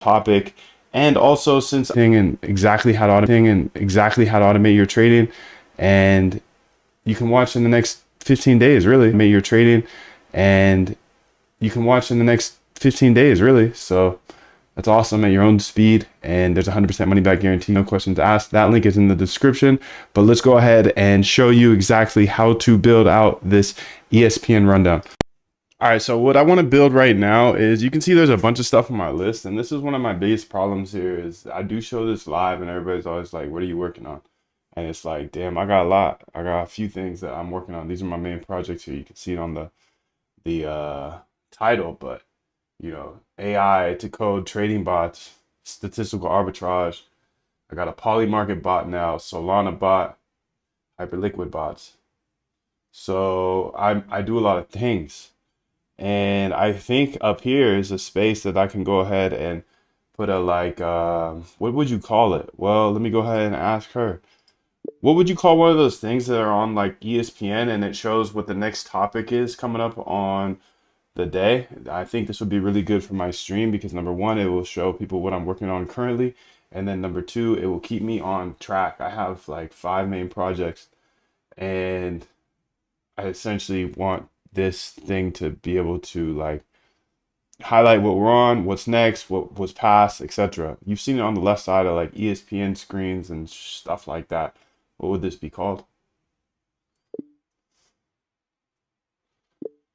topic. And also since and exactly how to automate your trading, and you can watch in the next 15 days, really. Make your trading, and you can watch in the next 15 days, really. So that's awesome at your own speed, and there's 100% money back guarantee, no questions asked. That link is in the description, but let's go ahead and show you exactly how to build out this ESPN rundown. All right, so what I want to build right now is, you can see there's a bunch of stuff on my list, and this is one of my biggest problems here is I do show this live and everybody's always like, what are you working on? And it's like, damn, I got a lot. I got a few things that I'm working on. These are my main projects here. You can see it on the title, but AI to code trading bots, statistical arbitrage. I got a polymarket bot now, Solana bot, hyperliquid bots. So I do a lot of things. And I think up here is a space that I can go ahead and put a what would you call it? Well, let me go ahead and ask her. What would you call one of those things that are on like ESPN and it shows what the next topic is coming up on the day? I think this would be really good for my stream because number one, it will show people what I'm working on currently. And then number two, it will keep me on track. I have like 5 main projects, and I essentially want this thing to be able to like highlight what we're on, what's next, what was past, etc. You've seen it on the left side of like ESPN screens and stuff like that. What would this be called?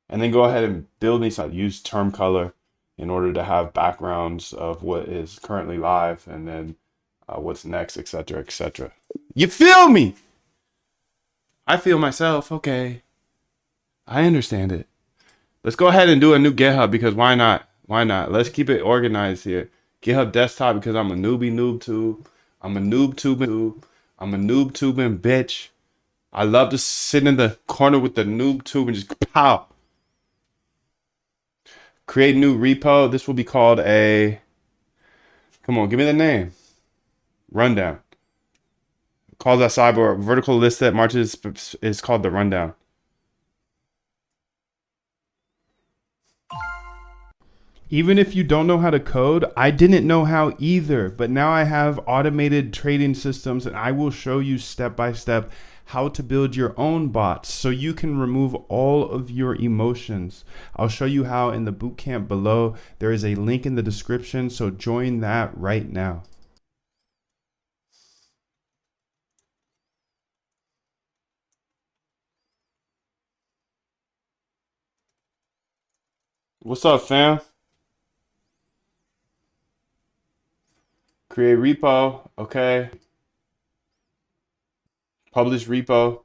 And then go ahead and build me some, use term color in order to have backgrounds of what is currently live and then what's next, etc., etc. You feel me? I feel myself. Okay. I understand it. Let's go ahead and do a new GitHub because why not? Why not? Let's keep it organized here. GitHub desktop because I'm a newbie noob too. I'm a noob tubing. I'm a noob tubing bitch. I love to sit in the corner with the noob tube and just pow. Create new repo. This will be called a, come on, give me the name. Rundown. Calls that cyber vertical list that marches is called the rundown. Even if you don't know how to code, I didn't know how either, but now I have automated trading systems and I will show you step by step how to build your own bots so you can remove all of your emotions. I'll show you how in the bootcamp below. There is a link in the description, so join that right now. What's up, fam? Create repo, okay. Publish repo.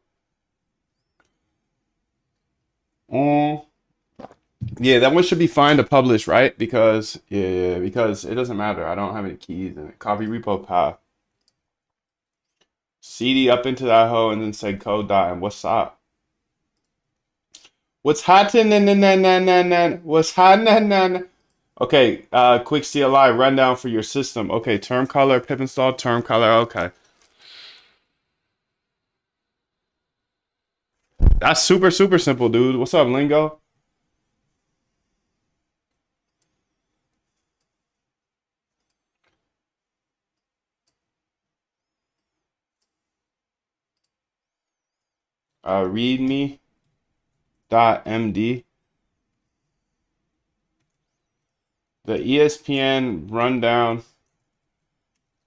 Yeah, that one should be fine to publish, right? Because because it doesn't matter. I don't have any keys in it. Copy repo path. CD up into that hole and then say code dot and what's up? What's happening? What's happening? Okay, quick CLI rundown for your system. Okay, term color, pip install, term color. Okay. That's super simple, dude. What's up, Lingo? Readme dot MD. The ESPN rundown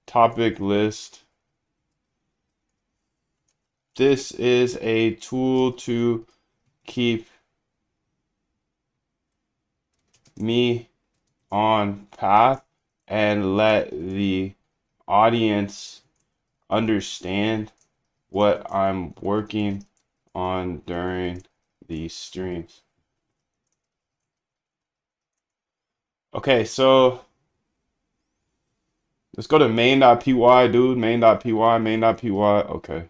topic list. This is a tool to keep me on path and let the audience understand what I'm working on during the streams. Okay, so let's go to main.py, dude. Main.py. Okay.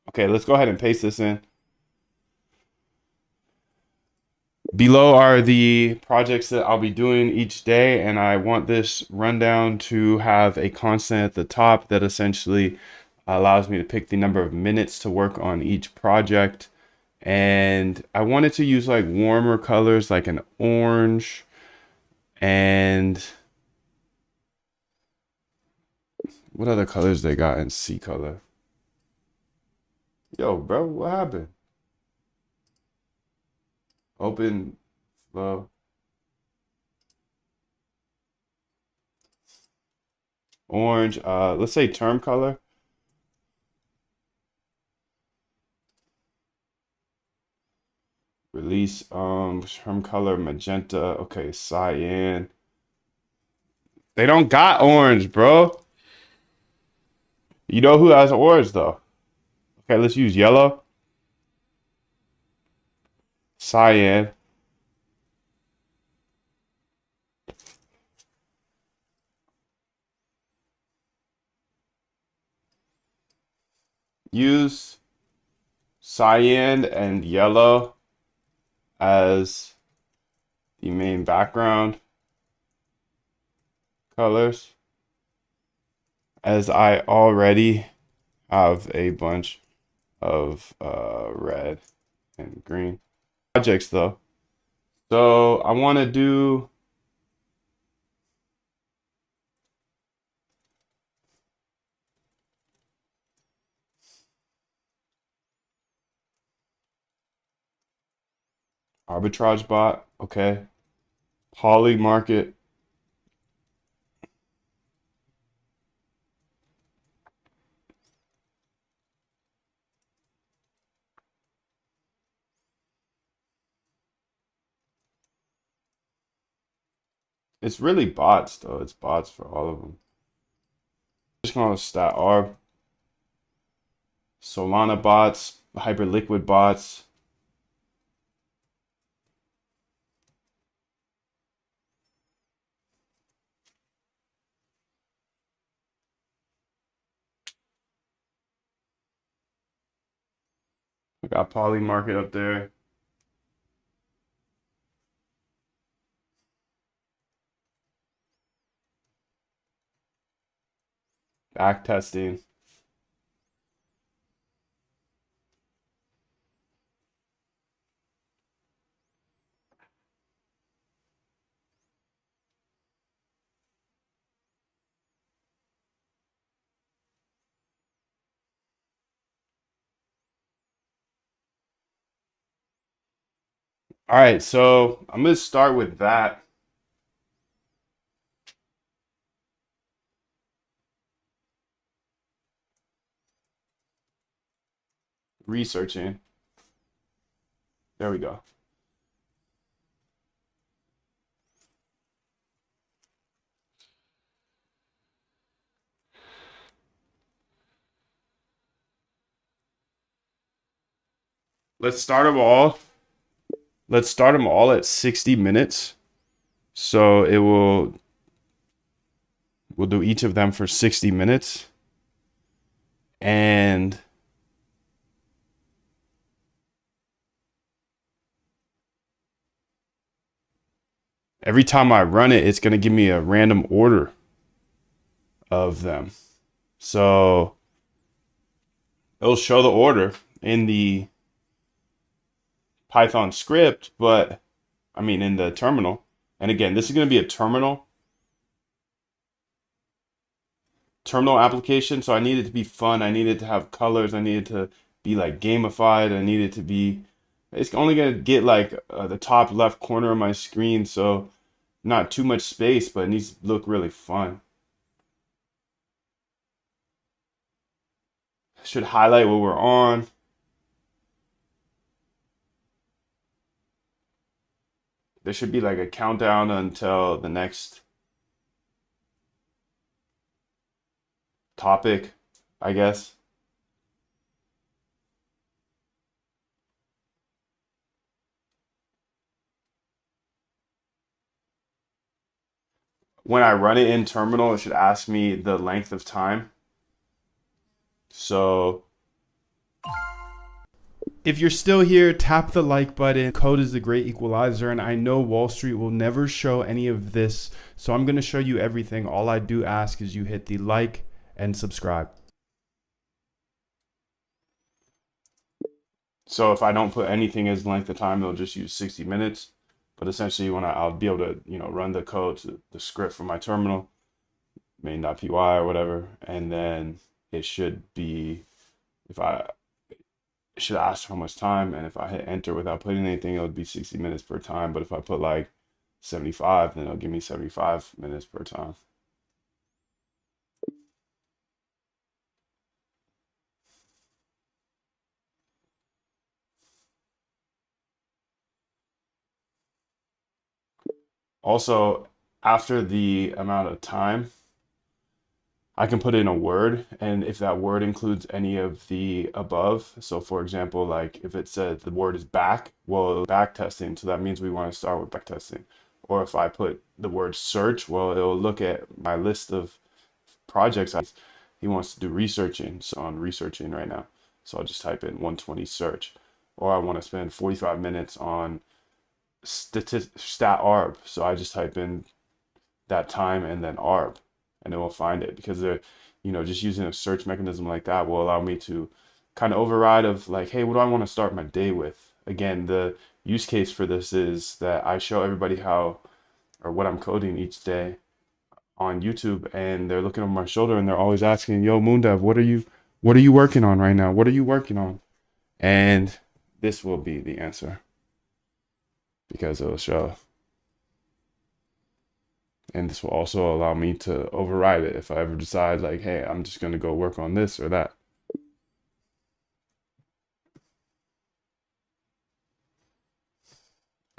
Okay, let's go ahead and paste this in. Below are the projects that I'll be doing each day, and I want this rundown to have a constant at the top that essentially allows me to pick the number of minutes to work on each project. And I wanted to use like warmer colors like an orange And what other colors they got in C color? Yo, bro, what happened? Open flow. Orange. Let's say term color. Release term color magenta. Okay, cyan. They don't got orange, bro. You know who has orange though? Okay, let's use yellow. Cyan. Use cyan and yellow as the main background colors, as I already have a bunch of red and green projects though. So I want to do arbitrage bot. Okay. Poly market. It's really bots though. It's bots for all of them. Just gonna stat arb. Solana bots, Hyperliquid bots. I got Poly Market up there. Back testing. All right, so I'm gonna start with that. Researching. There we go. Let's start them all. Let's start them all at 60 minutes. So we'll do each of them for 60 minutes. And every time I run it, it's gonna give me a random order of them. So it'll show the order in the Python script, but I mean in the terminal. And again, this is going to be a terminal application, so I need it to be fun. I need it to have colors. I need it to be like gamified. I need it to be. It's only going to get like the top left corner of my screen, so not too much space, but it needs to look really fun. Should highlight what we're on. There should be like a countdown until the next topic, I guess. When I run it in terminal, it should ask me the length of time. So if you're still here, tap the like button. Code is the great equalizer, and I know Wall Street will never show any of this, so I'm going to show you everything. All I do ask is you hit the like and subscribe. So if I don't put anything as length of time, it'll just use 60 minutes. But essentially, when I'll be able to, run the code, the script from my terminal, main.py or whatever, and then it should be, if I it should ask how much time, and if I hit enter without putting anything, it would be 60 minutes per time. But if I put like 75, then it'll give me 75 minutes per time. Also, after the amount of time, I can put in a word, and if that word includes any of the above, so for example, like if it said the word is back, well, back testing, so that means we want to start with back testing. Or if I put the word search, well, it'll look at my list of projects. He wants to do researching, so I'm researching right now. So I'll just type in 120 search. Or I want to spend 45 minutes on stat arb, so I just type in that time and then arb, and it will find it, because they're, just using a search mechanism like that will allow me to kind of override of like, hey, what do I want to start my day with? Again, the use case for this is that I show everybody how or what I'm coding each day on YouTube, and they're looking over my shoulder and they're always asking, yo, Moondev, what are you working on right now? What are you working on? And this will be the answer, because it'll show. And this will also allow me to override it if I ever decide like, hey, I'm just going to go work on this or that.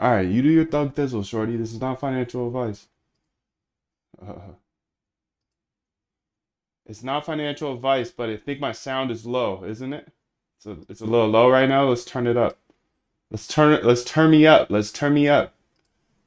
All right, you do your thug thizzle, shorty. This is not financial advice. Uh, it's not financial advice, but I think my sound is low, isn't it? It's a little low right now. Let's turn it up. Let's turn me up. Let's turn me up.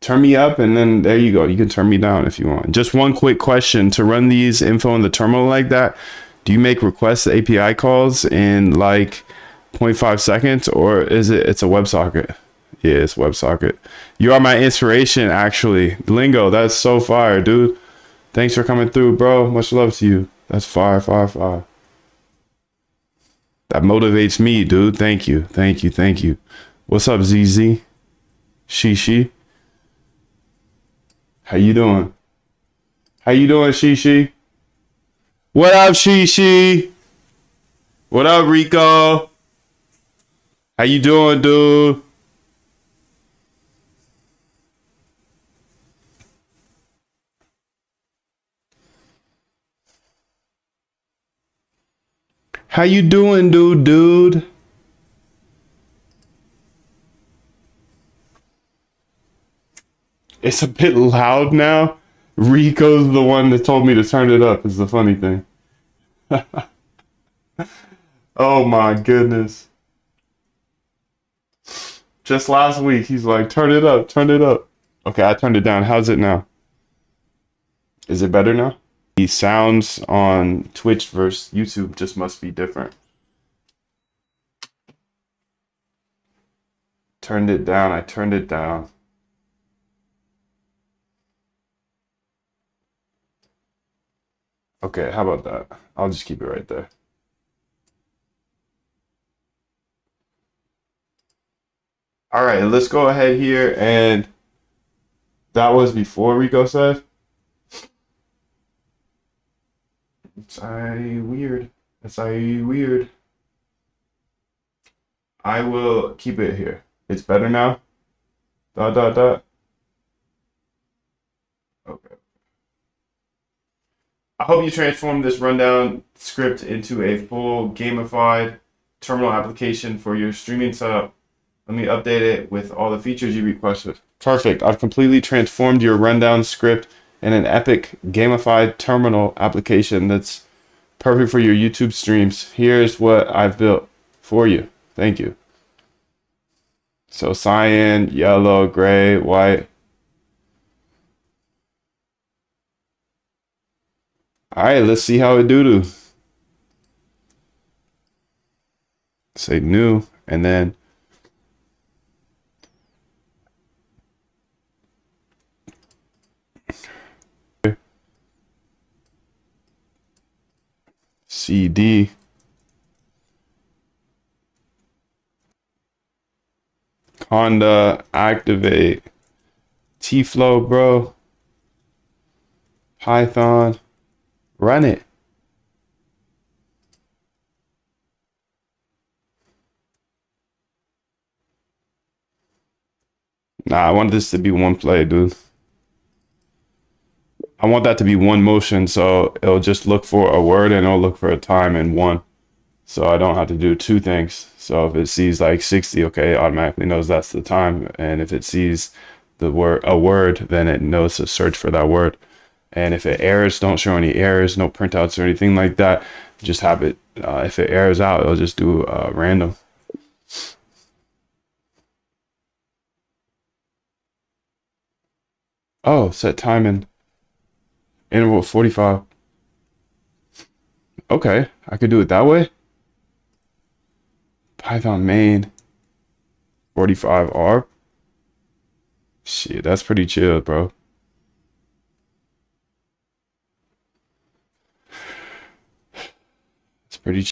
Turn me up, and then there you go. You can turn me down if you want. Just one quick question: to run these info in the terminal like that, do you make requests API calls in like zero point 0.5 seconds, or it's a WebSocket? Yeah, it's WebSocket. You are my inspiration, actually. Lingo, that's so fire, dude. Thanks for coming through, bro. Much love to you. That's fire, fire, fire. That motivates me, dude. Thank you, thank you, thank you. What's up, ZZ? Shishi? How you doing? How you doing, Shishi? What up, Shishi? What up, Rico? How you doing, dude? How you doing, dude? It's a bit loud now. Rico's the one that told me to turn it up, is the funny thing. Oh my goodness. Just last week, he's like, turn it up, turn it up. Okay, I turned it down. How's it now? Is it better now? The sounds on Twitch versus YouTube just must be different. Turned it down. I turned it down. Okay, how about that? I'll just keep it right there. All right, let's go ahead here. And that was before Rico said. It's weird. It's weird. I will keep it here. It's better now. Dot dot dot. Okay. I hope you transform this rundown script into a full gamified terminal application for your streaming setup. Let me update it with all the features you requested. Perfect. I've completely transformed your rundown script in an epic gamified terminal application that's perfect for your YouTube streams. Here's what I've built for you. Thank you. So cyan, yellow, gray, white. All right, let's see how it do. Say new, and then CD. Conda activate. T-Flow, bro. Python. Run it. Nah, I want this to be one play, dude. I want that to be one motion, so it'll just look for a word and it'll look for a time in one. So I don't have to do two things. So if it sees like 60, okay, it automatically knows that's the time. And if it sees a word, then it knows to search for that word. And if it errors, don't show any errors, no printouts or anything like that. Just have it. If it errors out, it'll just do random. Oh, set time in interval 45. Okay, I could do it that way. Python main 45R. Shit, that's pretty chill, bro. It's pretty chill.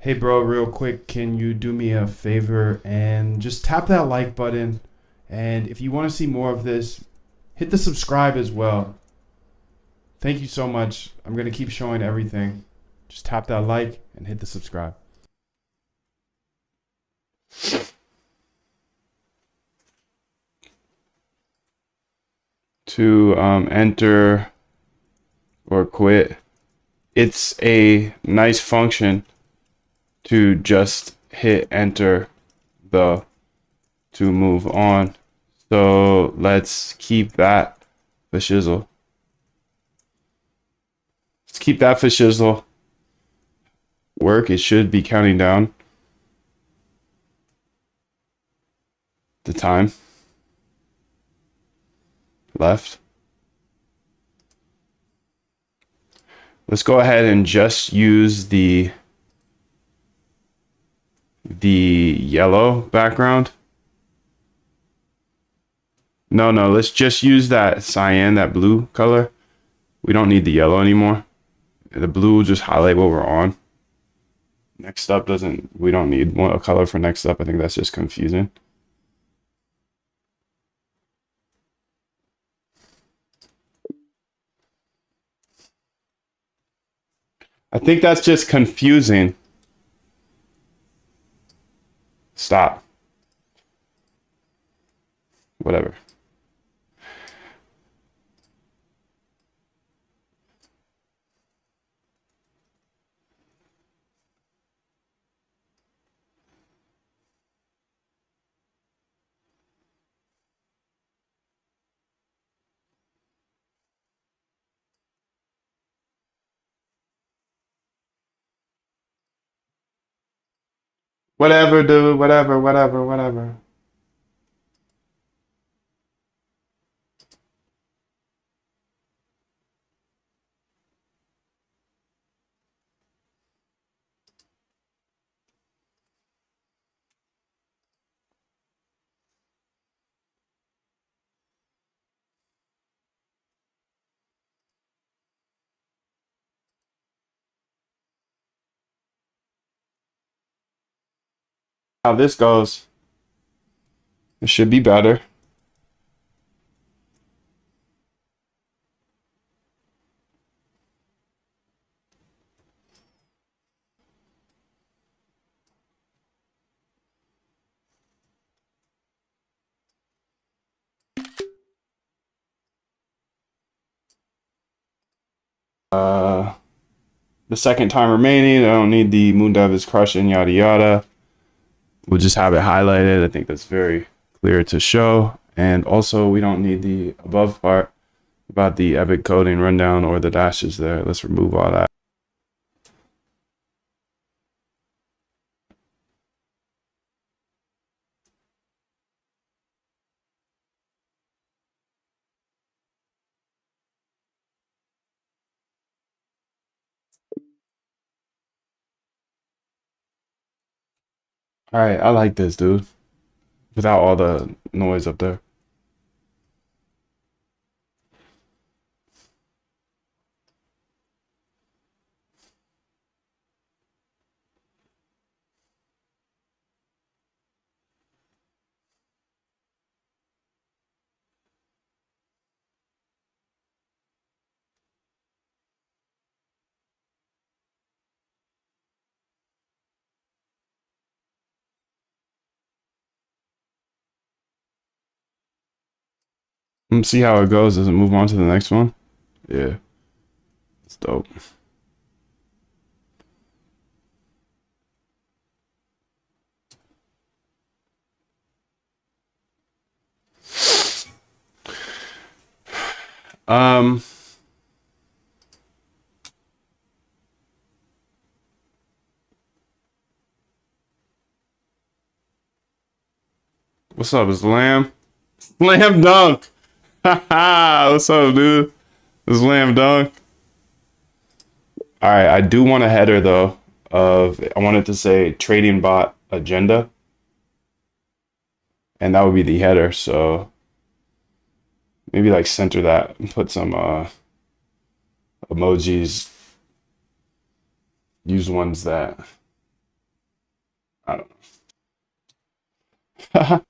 Hey, bro, real quick, can you do me a favor and just tap that like button? And if you want to see more of this, hit the subscribe as well. Thank you so much. I'm going to keep showing everything. Just tap that like and hit the subscribe. To enter or quit, it's a nice function to just hit enter the to move on. So let's keep that for shizzle. Let's keep that for shizzle. Work, it should be counting down the time left. Let's go ahead and just use the yellow background. No, let's just use that cyan, that blue color. We don't need the yellow anymore. The blue will just highlight what we're on. Next up we don't need a color for next up. I think that's just confusing. I think that's just confusing. Stop. Whatever. Whatever, dude. Whatever. How this goes, it should be better. The second time remaining, I don't need the Moondive is crushing, yada yada. We'll just have it highlighted. I think that's very clear to show. And also, we don't need the above part about the epic coding rundown or the dashes there. Let's remove all that. All right, I like this, dude. Without all the noise up there. Let's see how it goes. Does it move on to the next one? Yeah, it's dope. Um, what's up? It's Lamb. Slam dunk. What's up, dude? It's Slam dunk. All right, I do want a header though. I wanted to say trading bot agenda, and that would be the header. So maybe like center that and put some emojis. Use ones that I don't know.